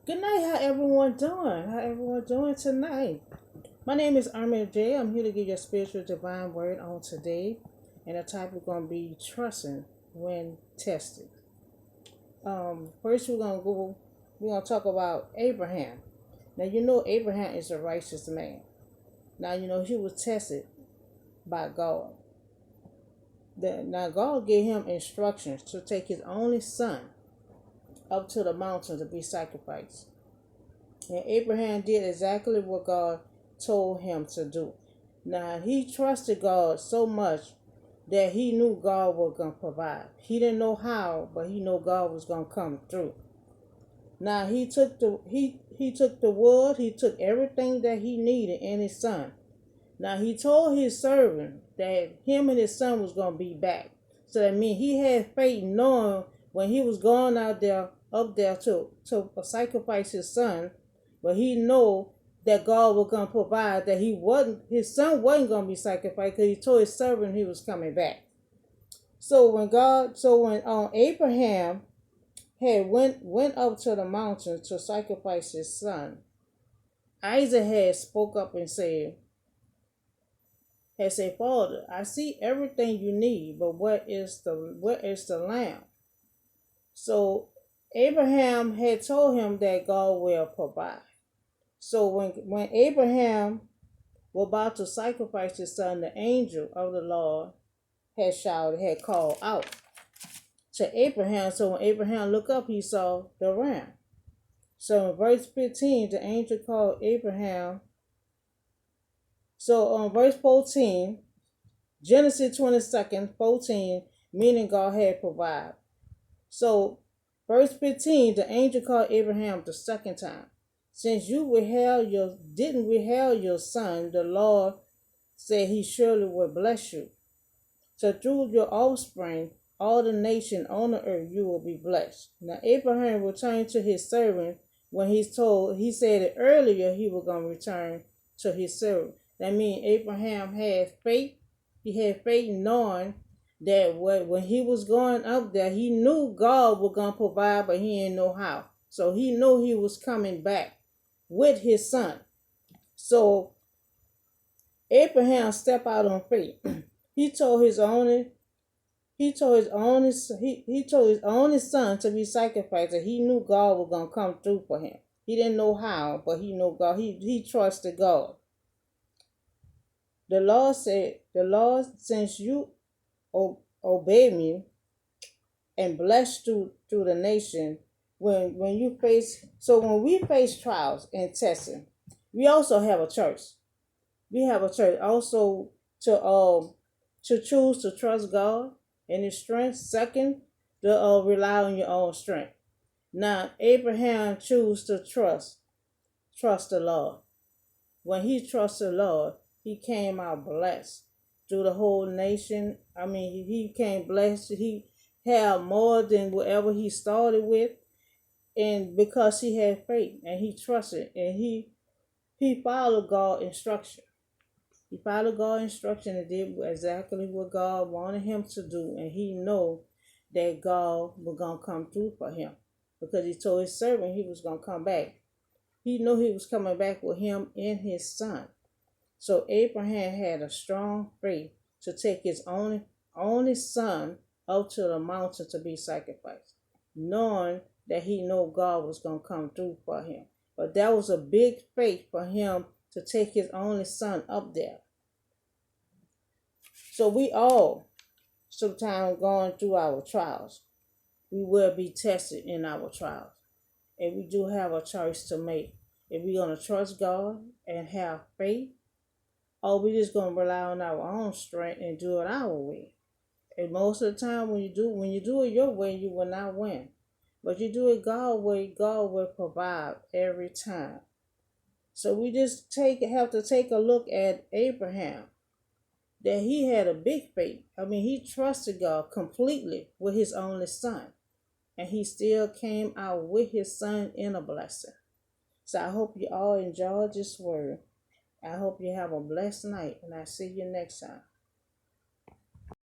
Good night. How everyone doing? How everyone doing tonight? My name is Armin J. I'm here to give you a spiritual divine word on today, and the topic going to be trusting when tested. First we're gonna go. We're gonna talk about Abraham. Now you know Abraham is a righteous man. Now you know he was tested by God. Now God gave him instructions to take his only son up to the mountain to be sacrificed. And Abraham did exactly what God told him to do. Now, he trusted God so much that he knew God was going to provide. He didn't know how, but he knew God was going to come through. Now, he took the wood, he took everything that he needed and his son. Now, he told his servant that him and his son was going to be back. So that means he had faith knowing when he was going up there to sacrifice his son, but he know that God was gonna provide, that his son wasn't gonna be sacrificed because he told his servant he was coming back. So when Abraham had went up to the mountain to sacrifice his son, Isaac had said, Father, I see everything you need, but where is the lamb? So Abraham had told him that God will provide. So when Abraham was about to sacrifice his son, the angel of the Lord had called out to Abraham. So when Abraham looked up, he saw the ram. So in verse 15, the angel called Abraham. So on verse 14, Genesis 22nd, 14, meaning God had provided. So verse 15, the angel called Abraham the second time. Since you didn't withhold your son, the Lord said he surely will bless you. So through your offspring, all the nation on the earth you will be blessed. Now Abraham returned to his servant when he said it earlier he was going to return to his servant. That means Abraham had faith. He had faith knowing that when he was going up there, he knew God was going to provide, but he didn't know how. So he knew he was coming back with his son. So Abraham stepped out on faith. he told his only he told his only he told his only son to be sacrificed, and he knew God was gonna come through for him. He didn't know how, but he knew God. He trusted God. The Lord said, "The Lord, since you obey me and bless through the nation, when we face trials and testing, we also have a choice. We have a choice also to choose to trust God and His strength. Second, to rely on your own strength. Now Abraham chose to trust the Lord. When he trusted the Lord, he came out blessed through the whole nation. I mean, he came blessed. He had more than whatever he started with, and because he had faith and he trusted and he followed God's instruction. He followed God's instruction and did exactly what God wanted him to do, and he know that God was gonna come through for him because he told his servant he was gonna come back. He knew he was coming back with him and his son. So Abraham had a strong faith to take his only son up to the mountain to be sacrificed, knowing that he knew God was gonna come through for him. But that was a big faith for him to take his only son up there. So we all sometimes going through our trials. We will be tested in our trials. And we do have a choice to make. If we're going to trust God and have faith, or we just going to rely on our own strength and do it our way. And most of the time when you do it your way, you will not win. But you do it God's way, God will provide every time. So we just have to take a look at Abraham, that he had a big faith. I mean, he trusted God completely with his only son, and he still came out with his son in a blessing. So I hope you all enjoyed this word. I hope you have a blessed night, and I'll see you next time.